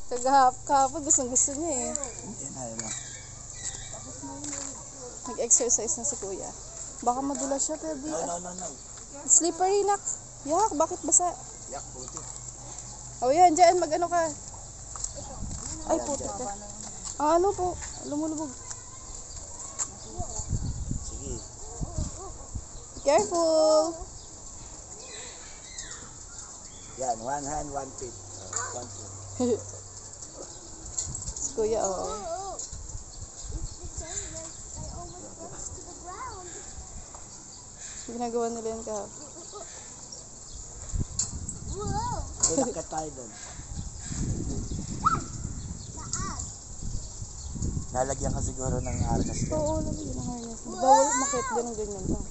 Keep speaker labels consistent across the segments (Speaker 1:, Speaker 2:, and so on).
Speaker 1: Kahapon gusto niya eh.
Speaker 2: Yan, ayaw lang.
Speaker 1: Nag-exercise na si kuya. Baka madulas siya, pero di.
Speaker 2: No.
Speaker 1: Slippery nak. Yak, bakit basa?
Speaker 2: Yak, puti.
Speaker 1: O yan, dyan, mag-ano ka. Ay, puti ka. Ang ano po, lumulubog.
Speaker 2: Sige.
Speaker 1: Be careful.
Speaker 2: Yan, one hand, one feet. One foot.
Speaker 1: Si kuya, oh. Ginagawa nila yan kahapon.
Speaker 2: Ilakit tayo doon. Lalagyan ka siguro ng arkas doon.
Speaker 1: Oo, lagyan ng harness. Bawal makit dyan ng ganyan lang.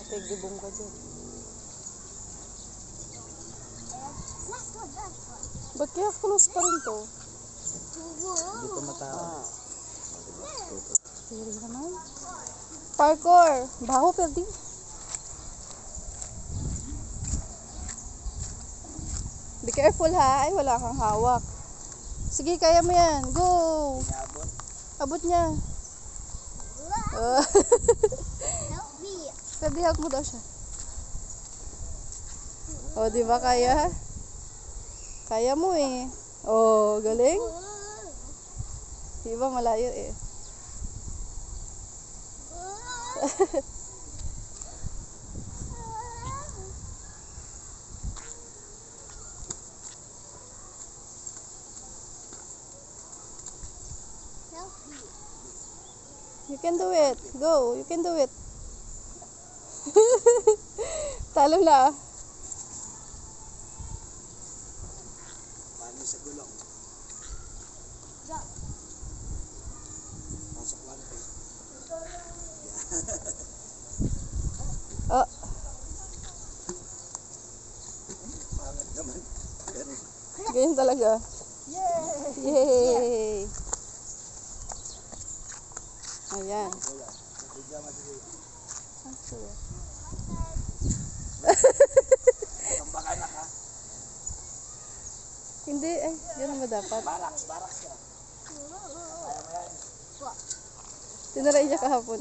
Speaker 1: Matigibong ka dyan. Ba't kaya close pa rin to?
Speaker 2: Hindi ko mataas.
Speaker 1: Sige naman. Parkour. Baho, pwede. Be careful ha. Ay, wala kang hawak. Sige, kaya mo yan. Go! Abot niya.
Speaker 3: Help me.
Speaker 1: Pwede help mo daw siya. O, di ba kaya? Kaya mo eh. O, galing. Di ba malayo eh.
Speaker 3: Help me.
Speaker 1: You can do it. Go. You can do it. Talo na.
Speaker 2: Paano sa gulong?
Speaker 3: Jump.
Speaker 2: Pasok one feet.
Speaker 1: Oh.
Speaker 2: Pangit naman. Pero,
Speaker 1: Ganyan talaga.
Speaker 3: Yay!
Speaker 1: Yay! Ayan.
Speaker 2: kuya, bigyan mo sige. Tumbakan na ka.
Speaker 1: Hindi, ay, yun naman dapat.
Speaker 2: Baraks ka. Kaya mo yan.
Speaker 1: Tinaray niya kahapon.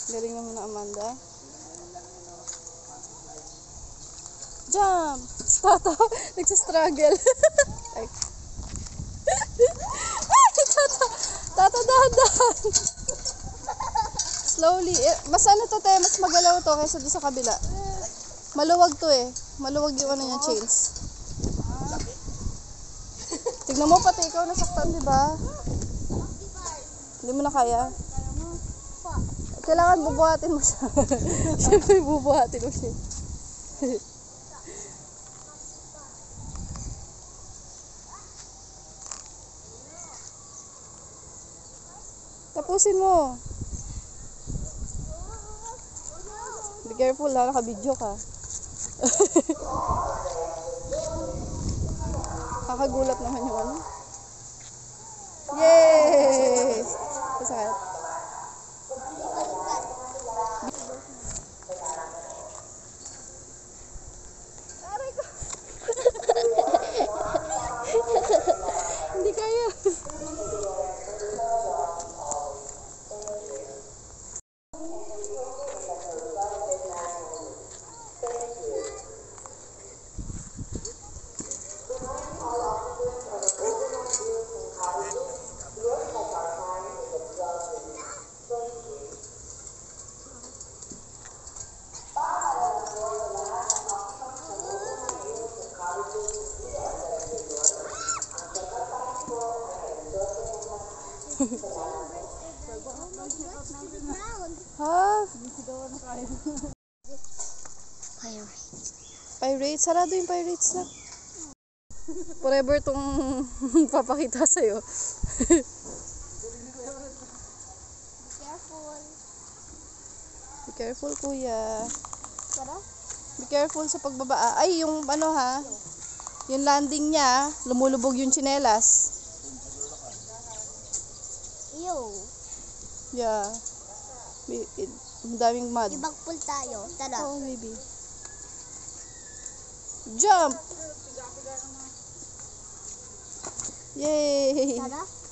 Speaker 1: Galing naman na Amanda. Jump! Tata, nagsastruggle. Ay. Ay, Tata, dahan-dahan. Slowly. Eh, mas ano to, te, mas magalaw to kaysa doon sa kabila. Maluwag to eh. Maluwag yung ano niya, chains. Tignan mo, pati ikaw nasaktan, di ba? Hindi mo na kaya. Kailangan bubuhatin mo siya. Siyempre, bubuhatin mo siya. Tapusin mo. Be careful ha, naka-video ka. Kakagulat naman yung ano. Yay! Masakit. Aray ko. Hindi kaya. Ha? Pirates? Sarado yung pirates na. Forever tong papakita sa'yo.
Speaker 3: Careful.
Speaker 1: Be careful, kuya.
Speaker 3: Tara.
Speaker 1: Be careful sa pagbaba. Ay, yung ano ha? Yung landing niya, lumulubog yung tsinelas.
Speaker 3: Ew.
Speaker 1: Yeah. Ang daming mud.
Speaker 3: Ibang pool tayo. Tara.
Speaker 1: Oh, maybe. Jump! Yay!
Speaker 3: Tara.